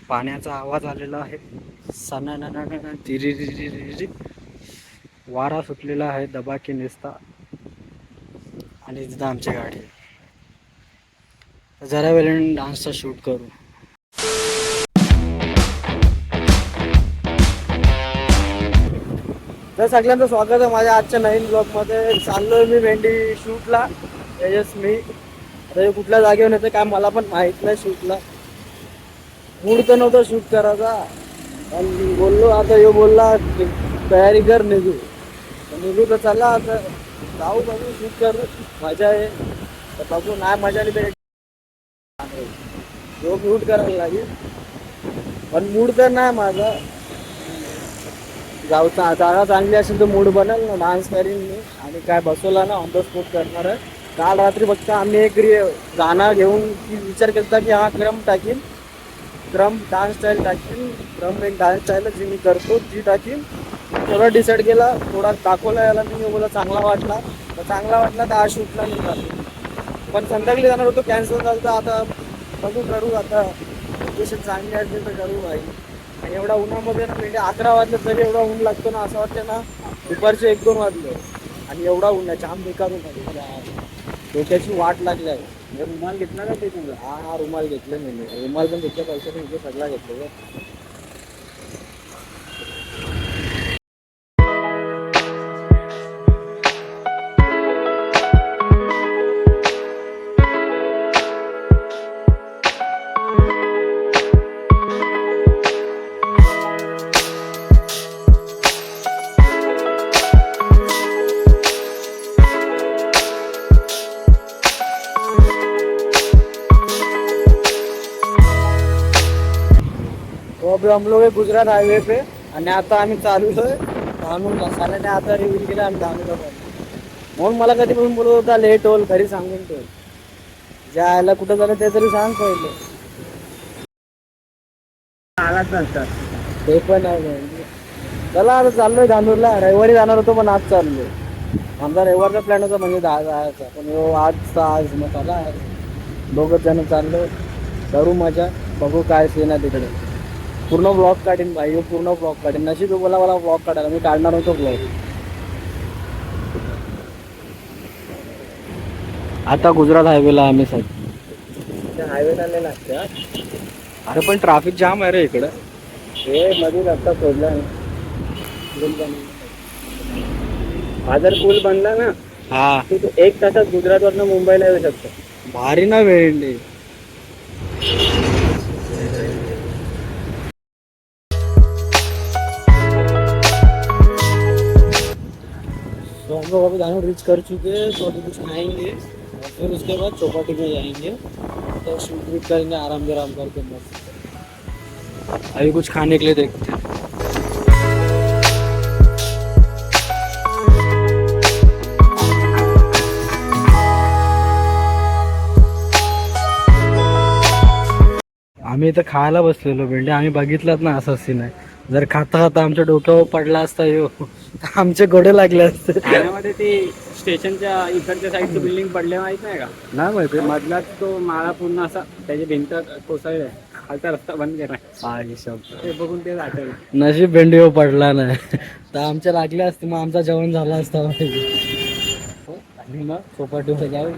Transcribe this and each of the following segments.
पाण्याचा आवाज आलेला आहे. सना तिरी वारा सुटलेला आहे दबाके निसता. आणि तिथं आमची गाडी. जरा वेळेने डान्सचा शूट करू. तर सगळ्यांचं स्वागत आहे माझ्या आजच्या नवीन ब्लॉगमध्ये. चाललोय मी भेंडी शूटला. तेजस मी आता हे कुठल्या जागेवर येतं काय मला पण माहित नाही. शूटला मूड तर नव्हता शूट करायचा, पण बोललो आता यो बोलला तयारी कर निघू तर चला आता जाऊ बघू शूट करू. मजा आहे तर बघू, नाही मजा आली तर जो शूट करायला लागेल. पण मूड तर नाही माझा. जाऊ जागा चांगली असेल तर मूड बनेल ना, डान्स करीन मी. आणि काय बसवला ना ऑन द स्पॉट करणार आहे. काल रात्री फक्त आम्ही एक गाणं घेऊन विचार केला की हा क्रम टाकीन, क्रम डान्स स्टाईल टाकीन. क्रम एक डान्स स्टाईल जी मी करतो ती टाकीन. थोडा डिसाईड केला, थोडा दाखवला याला मी, बोला चांगला वाटला तर आज शूटला निघालो. पण संध्याकाळी जाणार होतो, कॅन्सल झालं. तर आता बघू करू, आता लोकेशन चांगली असेल तर करू भाई. आणि एवढा उन्हामध्ये ना म्हणजे 11 वाजलं तरी एवढा ऊन लागतो ना, असं वाटतं ना दुपारचे 1-2 वाजले. आणि एवढा ऊन आहे, जाम बेकार ऊन आहे. डोक्याची वाट लागली आहे. रुमाल घेतला का ते तुला? हा रुमाल घेतले मी. रुमाल पण घेतले, पैसे पण घेतले, सगळा घेतले. तो अभी हम लोग है गुजरात हाईवे पे. आणि आता आम्ही चाललोय धानू. मसाल्याने आता रिव्हील केला आम्ही धानूला. म्हणून मला कधीपासून बोलत होता लेट होल, घरी सांगून ठेव. जायला कुठं झालं ते तरी सांग पहिले. आलाच नसतात ते पण आहे. चला आता चाललोय धानूरला. रविवारी जाणार होतो पण आज चाललोय. आमचा रविवारचा प्लॅन होता म्हणजे जायचा, पण आज मग चला दोघंच जण चाललो, करू मजा. बघू काय सीन आहे तिकडे. पूर्ण ब्लॉग काढीन भाई, पूर्ण ब्लॉग काढीन. नशीब बोला मला ब्लॉग काढायला, मी काढणार होतो ब्लॉग. आता गुजरात हायवेला आम्ही हायवेला नाही लागते. अरे पण ट्रॅफिक जाम आहे रे इकडं. हे मध्ये रस्ता सोडला हा, जर पूल बनला ना हा तू 1 तासात गुजरात वरनं मुंबईला येऊ शकतो. भारी ना वेळ. तो हम लोग अभी धानू रीच कर चुके हैं. तो अभी कुछ खाएंगे और फिर उसके बाद चौपाटी में जाएंगे. तो शूट वूट करेंगे आराम करके मस्त. अभी कुछ खाने के लिए देखते हैं. आम्ही इथं खायला बसलेलो भेंडी. आम्ही बघितलात ना असा सीन आहे. जर खाता खाता आमच्या डोक्यावर पडला असता यो आमचे गोडे लागले असते. ठाण्यामध्ये ते स्टेशनच्या इकडच्या साईडचं बिल्डिंग पडले माहित नाही का? नाही माहिती. मधलाच तो माळा पूर्ण असा त्याची भिंत कोसळले, खालचा रस्ता बंद केला. ते बघून ते आठवलं. नशीब भेंडी हो पडला नाही तर आमच्या लागले असते, मग आमचा जेवण झाला असता. आणि मग चौपाटीवर जाऊ,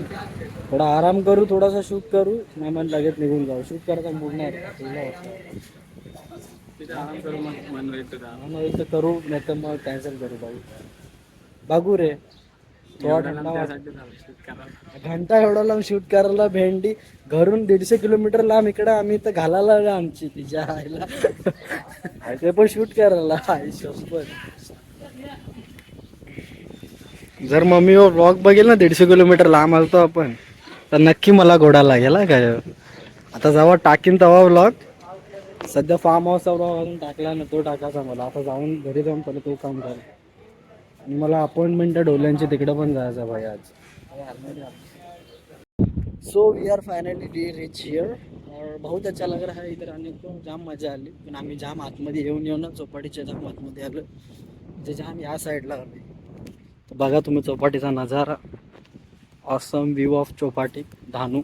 थोडा आराम करू, थोडासा शूट करू, नाही मग लगेच निघून जाऊ. शूट करायचा मूड नाही आराम करू, मग मन इथं करू, नाही तर मग कॅन्सल करू. बघू रे. घंटा एवढा लांब शूट करायला भेंडी. घरून 150 किलोमीटर लांब इकडे आम्ही इथं घालायला आमची तिच्या आईला ते पण शूट करायला. जर मम्मी व ब्लॉग बघेल ना 150 किलोमीटर लांब आलतो आपण, तर नक्की मला घोडा लागेल काय. आता जेव्हा टाकीन तेव्हा ब्लॉग. सध्या फार्म हाऊसचा ब्लॉग अजून टाकला ना, तो टाकायचा मला. आता जाऊन घरी जाऊन पहिले तो काम करेल. आणि मला अपॉइंटमेंट आहे ढोल्यांची, तिकडे पण जायचं भाई आज. So we are finally reach here और बहुत अच्छा लग रहा है इधर आने को. जाम मजा आली. पण आम्ही जाम आतमध्ये येऊन ना चौपाटीच्या जाम आतमध्ये आलो, म्हणजे जाम या साईडला आली. तर बघा तुम्ही चौपाटीचा नजारा. Awesome view of Chowpatty Dahanu.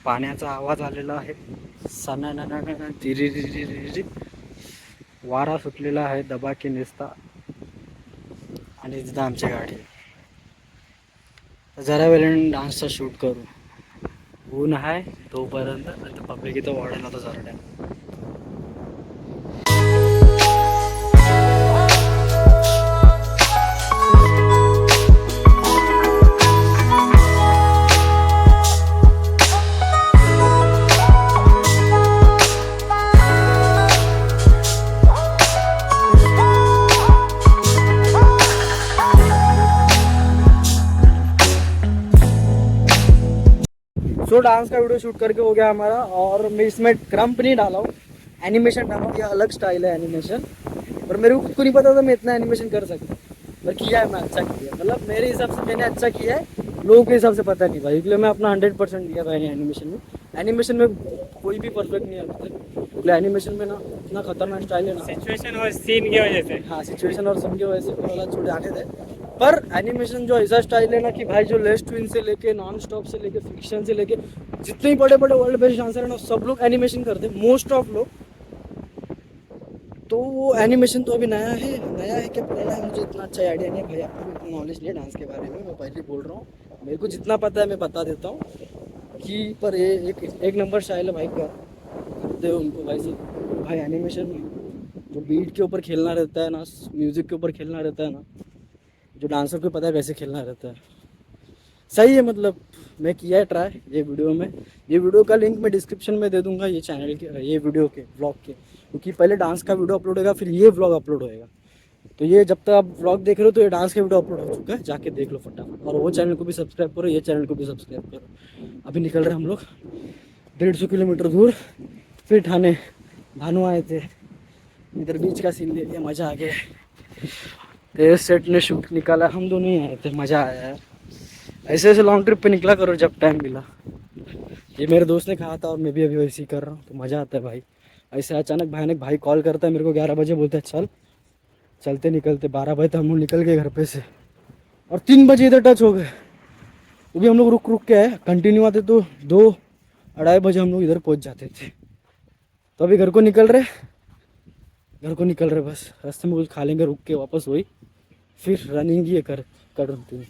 पाण्याचा आवाज आलेला आहे. वारा सुटलेला आहे दबा की निसता आणि तिथं आमची गाडी. जरा वेळेने डान्सचा शूट करू. ऊन आहे तोपर्यंत पब्लिक इथं वाढेल आता जरा टाइम. सो डांस का वीडियो शूट करके हो गया हमारा और मैं इसमें क्रम्प नहीं डाला हूँ, एनिमेशन डाला हूँ. ये अलग स्टाइल है एनिमेशन, पर मेरे को खुद को नहीं पता था मैं इतना एनिमेशन कर सकता. पर किया है, मैं अच्छा किया, मतलब मेरे हिसाब से मैंने अच्छा किया है, लोगों के हिसाब से पता नहीं भाई. इसलिए मैं अपना 100% दिया भाई एनिमेशन में. एनिमेशन में कोई भी परफेक्ट नहीं है अभी तक. इसलिए एनिमेशन में ना इतना खतरनाक स्टाइल है ना. सिचुएशन और सीन की वजह से. हाँ, सिचुएशन और सीन की वजह से थोड़ा छोड़ आने थे. पर एनिमेशन जो ऐसा स्टाइल है ना कि भाई जो लेस ट्विन से लेके नॉन स्टॉप से लेके फिक्शन से लेके जितने भी बड़े बड़े वर्ल्ड बेस्ट डांसर है ना सब लोग एनिमेशन करते हैं, मोस्ट ऑफ लोग. तो वो एनिमेशन तो अभी नया है क्या पुराना है मुझे इतना अच्छा आइडिया नहीं है भाई. आपको इतना नॉलेज नहीं है डांस के बारे में, मैं पहले बोल रहा हूँ. मेरे को जितना पता है मैं बता देता हूँ कि पर ये एक नंबर स्टाइल है भाई. करते हो उनको भाई से भाई. एनिमेशन जो बीट के ऊपर खेलना रहता है ना, म्यूजिक के ऊपर खेलना रहता है ना, जो डांसर को पता है कैसे खेलना रहता है. सही है, मतलब मैं किया है ट्राई ये वीडियो में. ये वीडियो का लिंक मैं डिस्क्रिप्शन में दे दूंगा, ये चैनल के, ये वीडियो के व्लॉग के, क्योंकि पहले डांस का वीडियो अपलोड होगा फिर ये व्लॉग अपलोड होएगा. तो ये जब तक आप व्लॉग देख रहे हो तो ये डांस का वीडियो अपलोड हो चुका है, जाके देख लो फटाफट. और वो चैनल को भी सब्सक्राइब करो, ये चैनल को भी सब्सक्राइब करो. अभी निकल रहे हम लोग 150 किलोमीटर दूर. फिर ठाणे भानु आए थे, इधर बीच का सीन ले लिया, मज़ा आ गया. तेरे सेट ने शूट निकाला, हम दोनों ही आए थे, मज़ा आया यार. ऐसे ऐसे लॉन्ग ट्रिप पे निकला करो जब टाइम मिला. ये मेरे दोस्त ने कहा था और मैं भी अभी वैसे ही कर रहा हूँ, तो मज़ा आता है भाई. ऐसे अचानक भाई कॉल करता है मेरे को 11 बजे, बोलता है चल. चलते निकलते 12 बजे तक हम लोग निकल गए घर पे से, और 3 बजे इधर टच हो गए. वो भी हम लोग रुक के आए. कंटिन्यू आते तो 2-2:30 बजे हम लोग इधर पहुँच जाते थे. तो अभी घर को निकल रहे बस. रास्ते में कुछ खा लेंगे रुक के, वापस वही फिर रनिंग ही कर रही.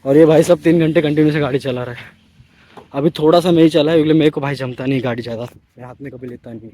और ये भाई सब 3 घंटे कंटिन्यू से गाड़ी चला रहा है. अभी थोड़ा सा मैं ही चला है, इसलिए मेरे को भाई जमता नहीं गाड़ी ज़्यादा, मैं हाथ में कभी लेता नहीं.